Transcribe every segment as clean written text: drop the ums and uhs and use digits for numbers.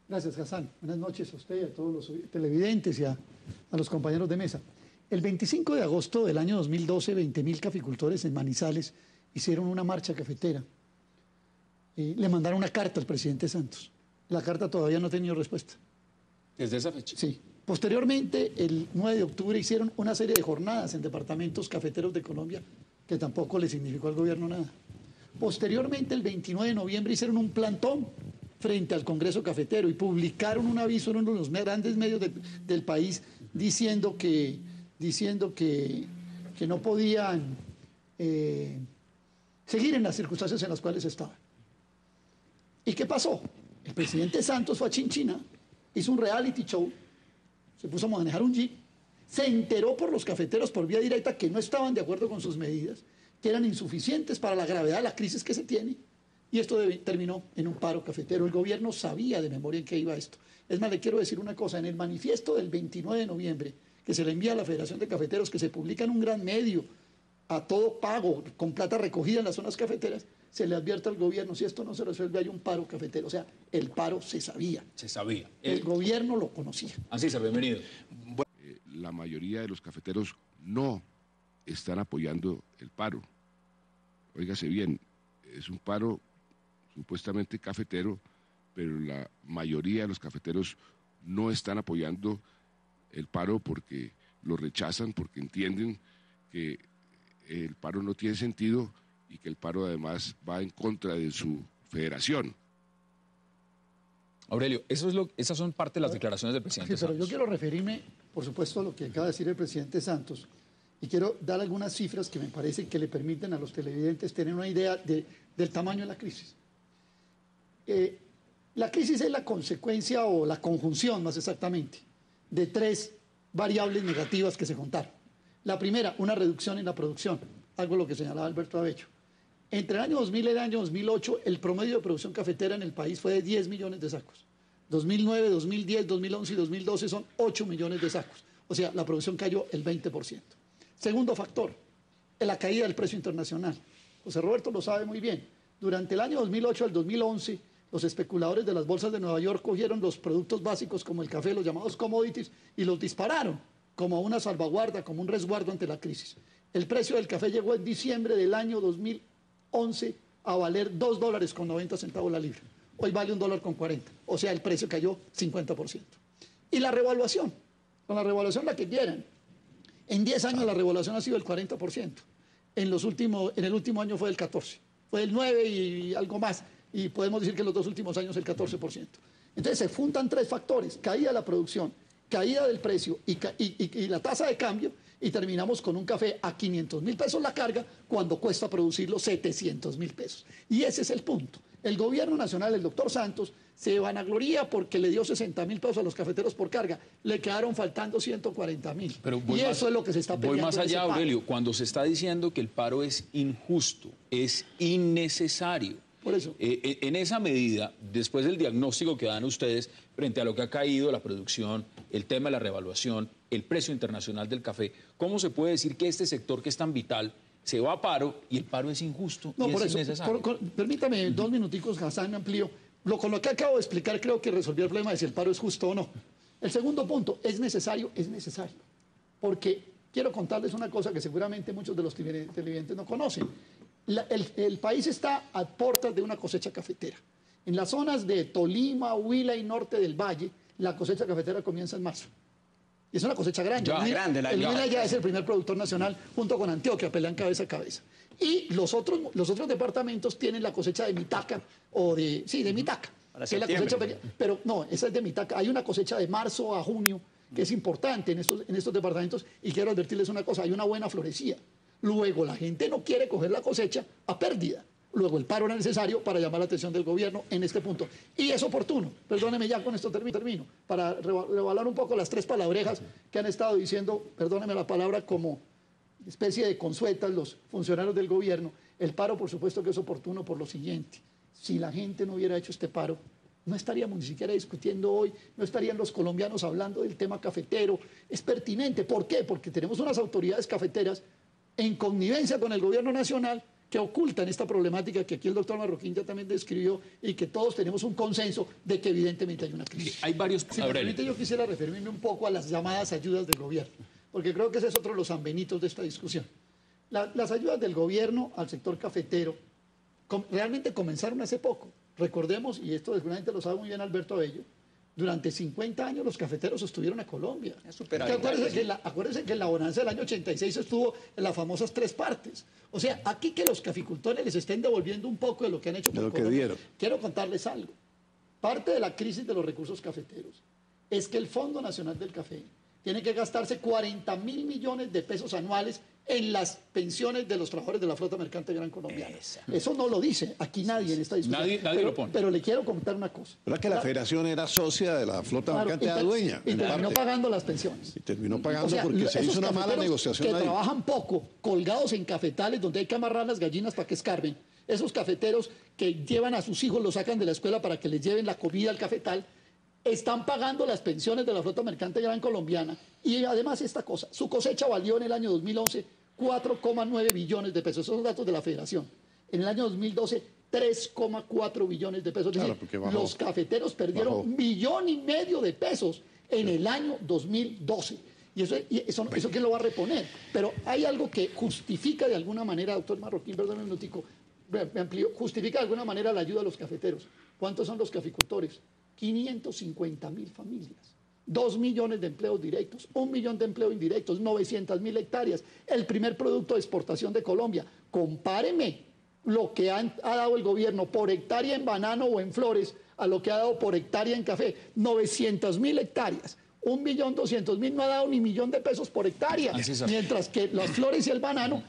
Gracias, Hassan. Buenas noches a usted y a todos los televidentes y a los compañeros de mesa. El 25 de agosto del año 2012, 20.000 caficultores en Manizales hicieron una marcha cafetera. Le mandaron una carta al presidente Santos. La carta todavía no ha tenido respuesta. ¿Desde esa fecha? Sí. Posteriormente, el 9 de octubre hicieron una serie de jornadas en departamentos cafeteros de Colombia que tampoco le significó al gobierno nada. Posteriormente, el 29 de noviembre hicieron un plantón frente al Congreso Cafetero y publicaron un aviso en uno de los grandes medios del país diciendo que no podían seguir en las circunstancias en las cuales estaban. ¿Y qué pasó? El presidente Santos fue a Chinchina, hizo un reality show, se puso a manejar un jeep, se enteró por los cafeteros por vía directa que no estaban de acuerdo con sus medidas, que eran insuficientes para la gravedad de la crisis que se tiene, y esto terminó en un paro cafetero. El gobierno sabía de memoria en qué iba esto. Es más, le quiero decir una cosa, en el manifiesto del 29 de noviembre, que se le envía a la Federación de Cafeteros, que se publica en un gran medio, a todo pago, con plata recogida en las zonas cafeteras, se le advierte al gobierno, si esto no se resuelve, hay un paro cafetero. O sea, el paro se sabía. Se sabía. El gobierno lo conocía. Así es, bienvenido. La mayoría de los cafeteros no están apoyando el paro. Óigase bien, es un paro supuestamente cafetero, pero la mayoría de los cafeteros no están apoyando el paro porque lo rechazan, porque entienden que el paro no tiene sentido y que el paro además va en contra de su federación. Aurelio, esas son parte de las declaraciones del presidente Sí, pero Santos. yo quiero referirme, por supuesto, a lo que acaba de decir el presidente Santos, y quiero dar algunas cifras que me parece que le permiten a los televidentes tener una idea del tamaño de la crisis. La crisis es la consecuencia o la conjunción, más exactamente, de tres variables negativas que se juntaron. La primera, una reducción en la producción, algo lo que señalaba Alberto Abello. Entre el año 2000 y el año 2008, el promedio de producción cafetera en el país fue de 10 millones de sacos. 2009, 2010, 2011 y 2012 son 8 millones de sacos. O sea, la producción cayó el 20%. Segundo factor, la caída del precio internacional. José Roberto lo sabe muy bien. Durante el año 2008 al 2011, los especuladores de las bolsas de Nueva York cogieron los productos básicos como el café, los llamados commodities, y los dispararon como una salvaguarda, como un resguardo ante la crisis. El precio del café llegó en diciembre del año 2011 a valer $2.90 la libra. Hoy vale $1.40. O sea, el precio cayó 50%. Y la revaluación, con la revaluación la que quieran. En 10 años la revaluación ha sido del 40%. En el último año fue del 14%. Fue del 9% y algo más. Y podemos decir que en los 2 últimos años el 14%. Entonces se juntan tres factores: caída de la producción, caída del precio y la tasa de cambio, y terminamos con un café a 500.000 pesos la carga cuando cuesta producirlo 700.000 pesos. Y ese es el punto. El gobierno nacional, el doctor Santos, se vanagloria porque le dio 60.000 pesos a los cafeteros por carga. Le quedaron faltando 140.000. Y eso es lo que se está peleando. Voy más allá, Aurelio, cuando se está diciendo que el paro es injusto, es innecesario. Por eso. En esa medida, después del diagnóstico que dan ustedes frente a lo que ha caído la producción, el tema de la revaluación, el precio internacional del café, ¿cómo se puede decir que este sector que es tan vital se va a paro y el paro es injusto y es innecesario? Permítame 2 minuticos, Hassan, amplío. Con lo que acabo de explicar creo que resolvió el problema de si el paro es justo o no. El segundo punto, es necesario. Porque quiero contarles una cosa que seguramente muchos de los televidentes no conocen. El país está a puertas de una cosecha cafetera. En las zonas de Tolima, Huila y norte del Valle, la cosecha cafetera comienza en marzo. Y es una cosecha grande. El Huila ya es el primer productor nacional, junto con Antioquia, pelean cabeza a cabeza. Y los otros departamentos tienen la cosecha de Mitaca, de Mitaca. Que es la cosecha, pero no, esa es de Mitaca. Hay una cosecha de marzo a junio, que es importante en estos departamentos, y quiero advertirles una cosa: hay una buena florecía. Luego la gente no quiere coger la cosecha a pérdida. Luego el paro era necesario para llamar la atención del gobierno en este punto. Y es oportuno, perdóneme, ya con esto termino, para revalar un poco las tres palabrejas que han estado diciendo, perdóneme la palabra, como especie de consuetas los funcionarios del gobierno. El paro, por supuesto que es oportuno por lo siguiente: si la gente no hubiera hecho este paro, no estaríamos ni siquiera discutiendo hoy, no estarían los colombianos hablando del tema cafetero. Es pertinente. ¿Por qué? Porque tenemos unas autoridades cafeteras en connivencia con el gobierno nacional que ocultan esta problemática que aquí el doctor Marroquín ya también describió y que todos tenemos un consenso de que evidentemente hay una crisis. Hay varios... Si me permite, yo quisiera referirme un poco a las llamadas ayudas del gobierno, porque creo que ese es otro de los sanbenitos de esta discusión. Las ayudas del gobierno al sector cafetero realmente comenzaron hace poco. Recordemos, y esto seguramente lo sabe muy bien Alberto Abello, durante 50 años los cafeteros estuvieron a Colombia. Acuérdense que en la bonanza del año 86 estuvo en las famosas 3 partes. O sea, aquí que los caficultores les estén devolviendo un poco de lo que han hecho por Colombia. Que dieron. Quiero contarles algo. Parte de la crisis de los recursos cafeteros es que el Fondo Nacional del Café tiene que gastarse 40.000 millones de pesos anuales en las pensiones de los trabajadores de la flota mercante gran colombiana. Eso no lo dice aquí nadie en esta discusión. Nadie lo pone. Pero le quiero comentar una cosa. ¿Verdad que la federación era socia de la flota mercante, era dueña? Y terminó pagando las pensiones. Y terminó pagando porque se hizo una mala negociación que ahí. Trabajan poco, colgados en cafetales donde hay que amarrar las gallinas para que escarben. Esos cafeteros que llevan a sus hijos, los sacan de la escuela para que les lleven la comida al cafetal, están pagando las pensiones de la flota mercante gran colombiana. Y además esta cosa, su cosecha valió en el año 2011 4,9 billones de pesos. Esos son datos de la Federación. En el año 2012, 3,4 billones de pesos. Es decir, los cafeteros perdieron 1,5 millones de pesos en el año 2012. Y eso ¿quién lo va a reponer? Pero hay algo que justifica de alguna manera, doctor Marroquín, perdón un minutico, me amplío, justifica de alguna manera la ayuda a los cafeteros. ¿Cuántos son los caficultores? 550.000 familias. 2 millones de empleos directos, 1 millón de empleos indirectos, 900.000 hectáreas, el primer producto de exportación de Colombia. Compáreme lo que ha dado el gobierno por hectárea en banano o en flores a lo que ha dado por hectárea en café. 900.000 hectáreas, 1.200.000 no ha dado ni 1.000.000 de pesos por hectárea. Mientras que las flores y el banano,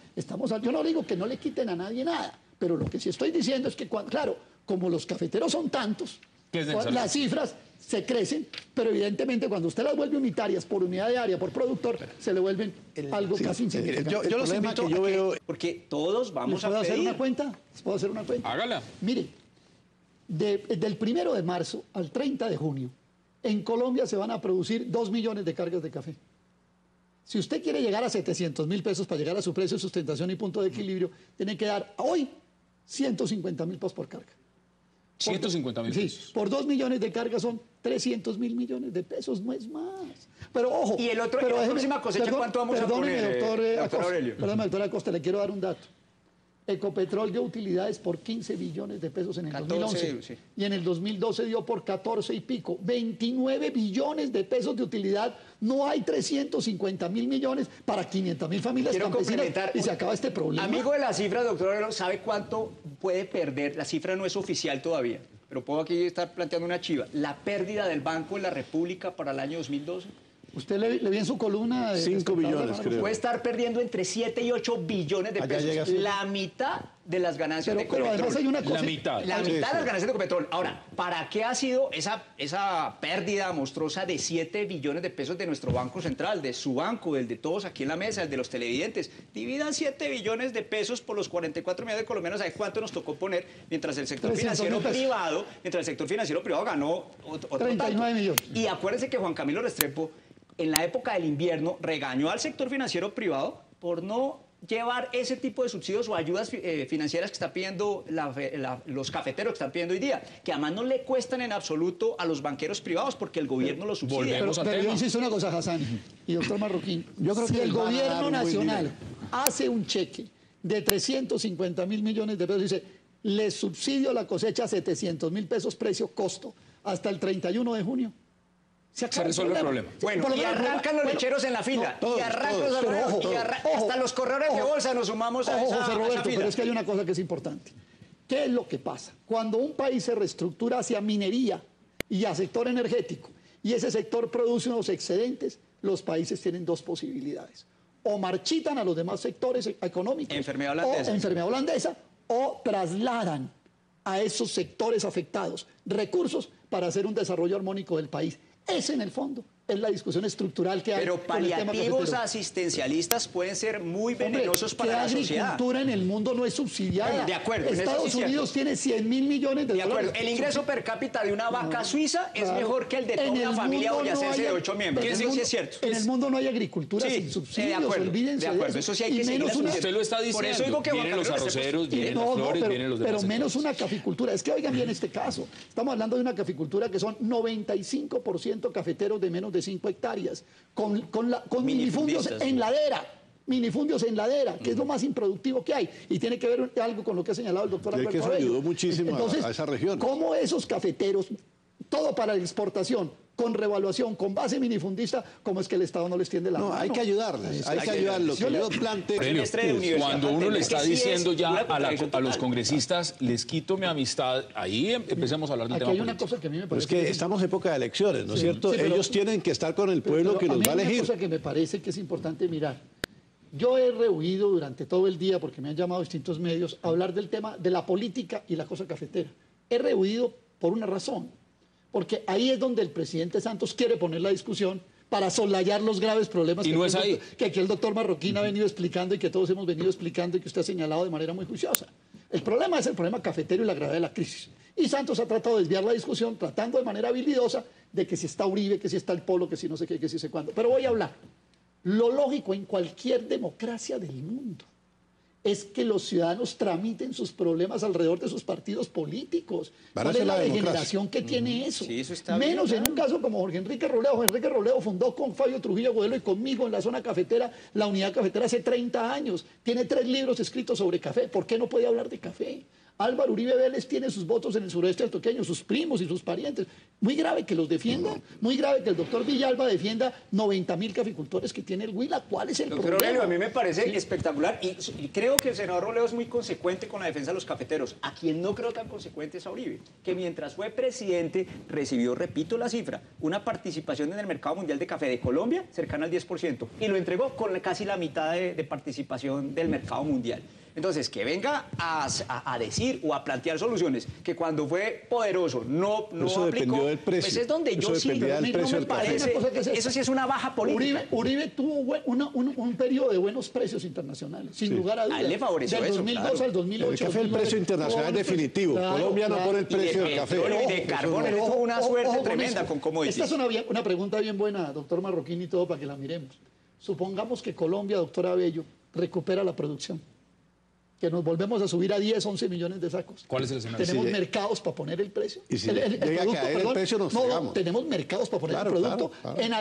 yo no digo que no le quiten a nadie nada, pero lo que sí estoy diciendo es que, claro, como los cafeteros son tantos, las cifras se crecen, pero evidentemente cuando usted las vuelve unitarias por unidad de área, por productor, se le vuelven algo casi insignificante. Yo los invito a que, porque todos vamos a pedir... ¿Les puedo hacer una cuenta? Hágala. Mire, del 1 de marzo al 30 de junio, en Colombia se van a producir 2 millones de cargas de café. Si usted quiere llegar a 700.000 pesos para llegar a su precio de sustentación y punto de equilibrio, tiene que dar hoy 150.000 pesos por carga. 150.000 pesos. Sí, por 2 millones de cargas son 300.000 millones de pesos, no es más. Pero ojo. Y la próxima cosecha, ¿cuánto vamos a poner, doctor Aurelio? Perdóneme, doctor Acosta, le quiero dar un dato. Ecopetrol dio utilidades por 15 billones de pesos en el 2011. Sí. Y en el 2012 dio por 14 y pico. 29 billones de pesos de utilidad. No hay 350.000 millones para 500.000 familias campesinas y se acaba este problema. Amigo de la cifra, doctor Aurelio, ¿sabe cuánto puede perder? La cifra no es oficial todavía, pero puedo aquí estar planteando una chiva. La pérdida del Banco de la República para el año 2012. Usted le vi en su columna... 5 billones, creo. Puede estar perdiendo entre 7 y 8 billones de pesos. La mitad de las ganancias de Ecopetrol. Pero además hay una cosa... La mitad de las ganancias de Ecopetrol. Ahora, ¿para qué ha sido esa pérdida monstruosa de 7 billones de pesos de nuestro Banco Central, de su banco, del de todos aquí en la mesa, el de los televidentes? Dividan 7 billones de pesos por los 44 millones de colombianos. ¿Sabe cuánto nos tocó poner mientras el sector financiero privado ganó otro 39 tanto? millones. Y acuérdense que Juan Camilo Restrepo, en la época del invierno, regañó al sector financiero privado por no llevar ese tipo de subsidios o ayudas financieras que están pidiendo los cafeteros que están pidiendo hoy día, que además no le cuestan en absoluto a los banqueros privados porque el gobierno los subsidia. Pero yo insisto una cosa, Hassan y doctor Marroquín. Yo creo que el gobierno nacional hace un cheque de 350.000 millones de pesos y dice, les subsidio la cosecha a 700.000 pesos precio-costo hasta el 31 de junio. Se resuelve el problema. Bueno, y arrancan los lecheros en la fila. No, y arrancan hasta los corredores de bolsa nos sumamos a esa José Roberto, fila. pero es que hay una cosa que es importante. ¿Qué es lo que pasa? Cuando un país se reestructura hacia minería y a sector energético, y ese sector produce unos excedentes, los países tienen 2 posibilidades. O marchitan a los demás sectores económicos. Enfermedad holandesa. O trasladan a esos sectores afectados recursos para hacer un desarrollo armónico del país. Ese, en el fondo, es la discusión estructural que hay. Pero con el tema paliativos cafetero. asistencialistas pueden ser muy Hombre, venenosos para la que sociedad. agricultura en el mundo no es subsidiada. Bueno, de acuerdo, en eso Estados sí es Unidos tiene 100 mil millones de De acuerdo, dólares. el ingreso per cápita de una vaca suiza es Claro. mejor que el de toda En una el familia mundo boyacense no hay- de 8 miembros. en el Eso sí mundo- es cierto. En el mundo no hay agricultura Sí, sin subsidios, de acuerdo, olvídense de acuerdo, de eso sí hay Y que seguir menos una- asumiendo. Usted lo está diciendo. Por eso digo que vienen Juan los Camilo Restrepo- arroceros, vienen No, las no, flores, pero, vienen los pero demás menos sectores. una caficultura. Es que oigan bien este caso. Estamos hablando de una caficultura que son 95% cafeteros de menos de 5 hectáreas, con minifundios Minifundistas. en ladera. Minifundios en ladera, que es lo más improductivo que hay. Y tiene que ver algo con lo que ha señalado el doctor Sí, que Alberto eso Abello. ayudó muchísimo a esa región. ¿Cómo esos cafeteros, todo para la exportación, con revaluación, con base minifundista, cómo es que el Estado no les tiende la No, mano? hay que ayudarles, hay que ayudarlos. Lo que yo planteo Semestre de universidad Cuando uno le es que está sí diciendo es ya una a contradicción los total. congresistas, les quito mi amistad, ahí empecemos a hablar del Aquí tema hay una político. cosa que a mí me Pero parece es que estamos en época de elecciones, ¿no es Sí, cierto? sí, pero- Ellos tienen que estar con el pueblo Pero que los mí va a hay elegir. Una cosa que me parece que es importante mirar. Yo he rehuido durante todo el día, porque me han llamado distintos medios, a hablar del tema de la política y la cosa cafetera. He rehuido por una razón, porque ahí es donde el presidente Santos quiere poner la discusión para soslayar los graves problemas Y no es ahí. que aquí el doctor Marroquín ha venido explicando y que todos hemos venido explicando y que usted ha señalado de manera muy juiciosa. El problema es el problema cafetero y la gravedad de la crisis. Y Santos ha tratado de desviar la discusión, tratando de manera habilidosa de que si está Uribe, que si está el Polo, que si no sé qué, que si sé cuándo. Pero voy a hablar. Lo lógico en cualquier democracia del mundo es que los ciudadanos tramiten sus problemas alrededor de sus partidos políticos. Para ¿Cuál eso es la la democracia. degeneración que tiene eso? Sí, eso está Menos bien, en un caso como Jorge Enrique Robledo. Jorge Enrique Robledo fundó con Fabio Trujillo Agudelo y conmigo en la zona cafetera la unidad cafetera hace 30 años. Tiene 3 libros escritos sobre café. ¿Por qué no puede hablar de café? Álvaro Uribe Vélez tiene sus votos en el sureste antioqueño, sus primos y sus parientes. Muy grave que los defienda, muy grave que el doctor Villalba defienda 90.000 caficultores que tiene el Huila. ¿Cuál es el Doctor problema? Aurelio, a mí me parece espectacular y creo que el senador Robledo es muy consecuente con la defensa de los cafeteros. A quien no creo tan consecuente es a Uribe, que mientras fue presidente recibió, repito la cifra, una participación en el mercado mundial de café de Colombia cercana al 10% y lo entregó con casi la mitad de participación del mercado mundial. Entonces, que venga a decir o a plantear soluciones que cuando fue poderoso no Eso aplicó, dependió del precio. pues es donde Eso yo sí, dependía del no precio me del café. parece, Una cosa que es esta. eso sí es una baja política. Uribe tuvo un periodo de buenos precios internacionales, sin lugar a dudas. A él le favoreció Del eso, 2002 claro. al 2008. El café, el precio internacional es definitivo. Colombia no pone el Y de precio del café. petróleo y de Eso carbón, no. él tuvo una suerte tremenda esto. con commodities. Esta es una pregunta bien buena, doctor Marroquín, y todo para que la miremos. Supongamos que Colombia, doctor Abello, recupera la producción, que nos volvemos a subir a 10, 11 millones de sacos. ¿Cuál es el escenario? ¿Tenemos Sí, mercados para poner el precio? Y si llega a caer el precio, nos no, fregamos. tenemos mercados para poner Claro, el producto. claro, claro. En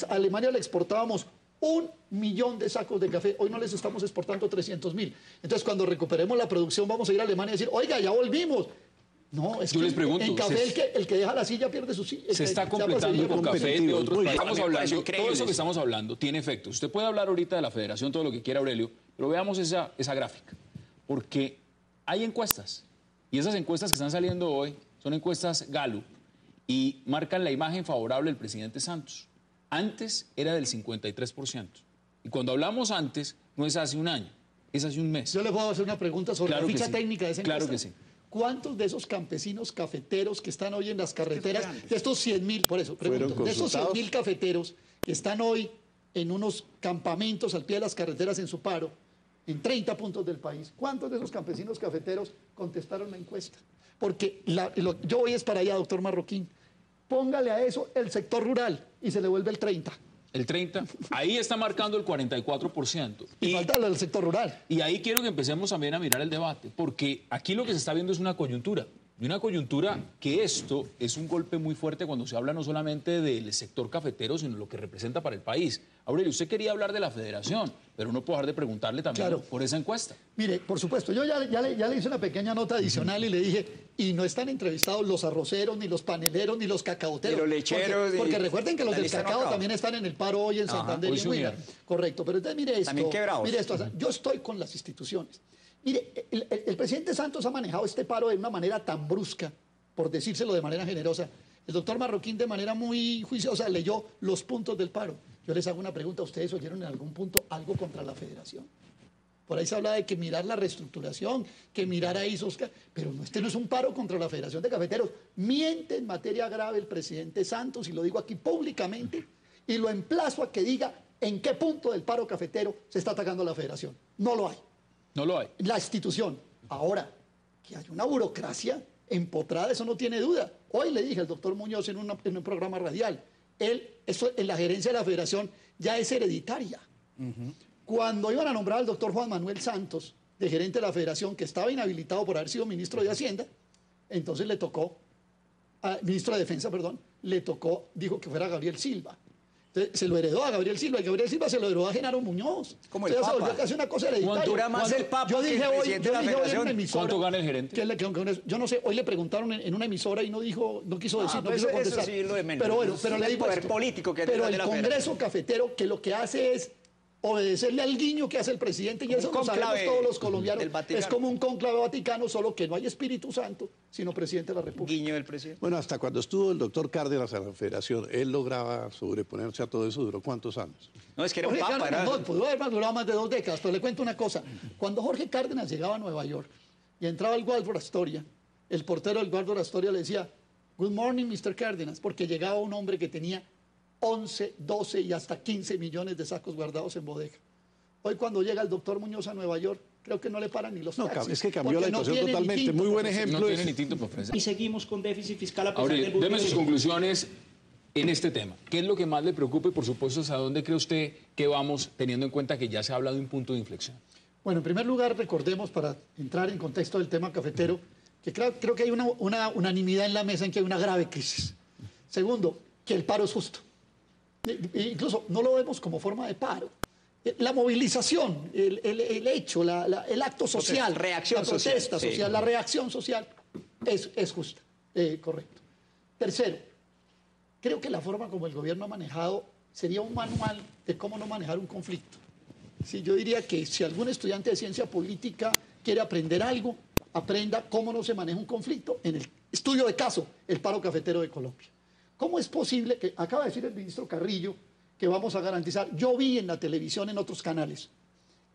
Alemania le exportábamos 1 millón de sacos de café. Hoy no les estamos exportando 300.000. Entonces, cuando recuperemos la producción, vamos a ir a Alemania y decir, oiga, ya volvimos. No, es Yo que les pregunto, en café el que deja la silla pierde su silla. Se está El que llama completando Sevilla con pierde su café silla. de otros Muy países. bien. Estamos A mí me parece hablando, increíble todo eso que eso. estamos hablando tiene efectos. Usted puede hablar ahorita de la federación, todo lo que quiera, Aurelio, pero veamos esa gráfica. Porque hay encuestas, y esas encuestas que están saliendo hoy son encuestas Gallup, y marcan la imagen favorable del presidente Santos. Antes era del 53%. Y cuando hablamos antes, no es hace un año, es hace un mes. Yo le puedo hacer una pregunta sobre Claro la que ficha sí. técnica de esa Claro encuesta. que sí. ¿Cuántos de esos campesinos cafeteros que están hoy en las carreteras, de estos 100.000, por eso, pregunto, Fueron de estos consultados. 100.000 cafeteros que están hoy en unos campamentos al pie de las carreteras en su paro, en 30 puntos del país, ¿cuántos de esos campesinos cafeteros contestaron la encuesta? Porque yo voy es para allá, doctor Marroquín. Póngale a eso el sector rural y se le vuelve el 30. El 30, ahí está marcando el 44%. Y falta lo del sector rural. Y ahí quiero que empecemos también a mirar el debate, porque aquí lo que se está viendo es una coyuntura. Y una coyuntura que esto es un golpe muy fuerte cuando se habla no solamente del sector cafetero, sino lo que representa para el país. Aurelio, usted quería hablar de la federación, pero no puedo dejar de preguntarle también Claro. por esa encuesta. Mire, por supuesto, yo ya le hice una pequeña nota adicional y le dije, y no están entrevistados los arroceros, ni los paneleros, ni los cacaoteros. Ni los lecheros, Porque ni- recuerden que los la del lista no cacao acaba. también están en el paro hoy en Santander hoy y en se Huila. unieron. Correcto, pero entonces mire esto. También quebrados. Mire esto, yo estoy con las instituciones. Mire, el presidente Santos ha manejado este paro de una manera tan brusca, por decírselo de manera generosa. El doctor Marroquín de manera muy juiciosa leyó los puntos del paro. Yo les hago una pregunta, ¿ustedes oyeron en algún punto algo contra la federación? Por ahí se habla de que mirar la reestructuración, que mirar a ISOs, pero este no es un paro contra la Federación de Cafeteros. Miente en materia grave el presidente Santos, y lo digo aquí públicamente, y lo emplazo a que diga en qué punto del paro cafetero se está atacando a la Federación. No lo hay. No lo hay. La institución. Ahora, que hay una burocracia empotrada, eso no tiene duda. Hoy le dije al doctor Muñoz en un programa radial, eso en la gerencia de la Federación ya es hereditaria. Cuando iban a nombrar al doctor Juan Manuel Santos, de gerente de la Federación, que estaba inhabilitado por haber sido ministro de Hacienda, entonces le tocó, ministro de Defensa, perdón, dijo que fuera Gabriel Silva. Entonces, se lo heredó a Gabriel Silva, y Gabriel Silva se lo heredó a Genaro Muñoz. Como el Papa. Se volvió casi una cosa hereditaria. ¿Cuánto dura más el Papa yo que dije el hoy, presidente de la hoy en Federación? una emisora, ¿Cuánto gana el gerente? Yo no sé, hoy le preguntaron en una emisora y no quiso decir, no pues quiso contestar. eso sí lo de menos. Pero bueno, pero le El digo poder esto. político que hay pero detrás el de la Congreso Federación. Cafetero, que lo que hace es obedecerle al guiño que hace el presidente, y eso lo sabemos todos los colombianos. Es como un conclave vaticano, solo que no hay Espíritu Santo, sino presidente de la República. Guiño del presidente. Bueno, hasta cuando estuvo el doctor Cárdenas en la Federación, él lograba sobreponerse a todo eso. ¿Duró cuántos años? No, es que era un Jorge Papa. Cárdenas, Era... no, pudo haber durado más de 2 décadas, pero le cuento una cosa. Cuando Jorge Cárdenas llegaba a Nueva York y entraba el Waldorf Astoria, el portero del Waldorf Astoria le decía, "Good morning, Mr. Cárdenas", porque llegaba un hombre que tenía 11, 12 y hasta 15 millones de sacos guardados en bodega. Hoy cuando llega el doctor Muñoz a Nueva York, creo que no le paran ni los No, taxis. es que cambió la porque no situación tiene ni totalmente. tinto Muy buen para ofrecer. No ejemplo tiene es... ni tinto para ofrecer. Y seguimos con déficit fiscal a pesar Aurelio, del deme sus burbujo. conclusiones en este tema. ¿Qué es lo que más le preocupa y, por supuesto, hasta dónde cree usted que vamos, teniendo en cuenta que ya se habla de un punto de inflexión? Bueno, en primer lugar, recordemos, para entrar en contexto del tema cafetero, que creo que hay una unanimidad en la mesa en que hay una grave crisis. Segundo, que el paro es justo. Incluso no lo vemos como forma de paro. La movilización, el hecho, el acto social, reacción la protesta social, social, sí. la reacción social es justa, correcto. Tercero, creo que la forma como el gobierno ha manejado sería un manual de cómo no manejar un conflicto. Sí, yo diría que si algún estudiante de ciencia política quiere aprender algo, aprenda cómo no se maneja un conflicto en el estudio de caso, el paro cafetero de Colombia. ¿Cómo es posible que, acaba de decir el ministro Carrillo, que vamos a garantizar? Yo vi en la televisión, en otros canales,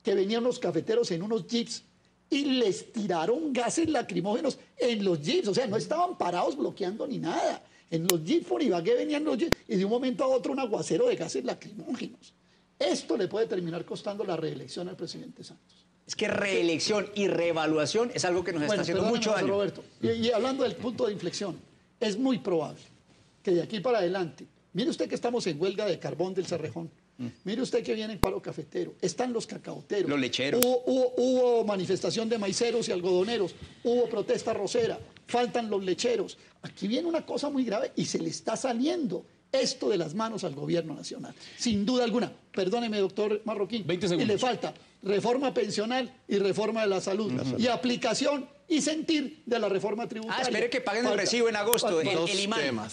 que venían los cafeteros en unos jeeps y les tiraron gases lacrimógenos en los jeeps. O sea, no estaban parados bloqueando ni nada. En los jeeps por Ibagué venían los jeeps y de un momento a otro un aguacero de gases lacrimógenos. Esto le puede terminar costando la reelección al presidente Santos. Es que reelección y reevaluación es algo que nos está haciendo perdóneme, mucho José daño. Roberto, y hablando del punto de inflexión, es muy probable que de aquí para adelante, mire usted que estamos en huelga de carbón del Cerrejón, mire usted que viene el paro cafetero, están los cacaoteros, Los lecheros. Hubo manifestación de maiceros y algodoneros, hubo protesta rosera, faltan los lecheros. Aquí viene una cosa muy grave y se le está saliendo esto de las manos al gobierno nacional, sin duda alguna. Perdóneme, doctor Marroquín, 20 y segundos. le falta reforma pensional y reforma de la salud, y aplicación y sentir de la reforma tributaria. Espere que paguen el Falta. recibo en agosto, Falta. el imán.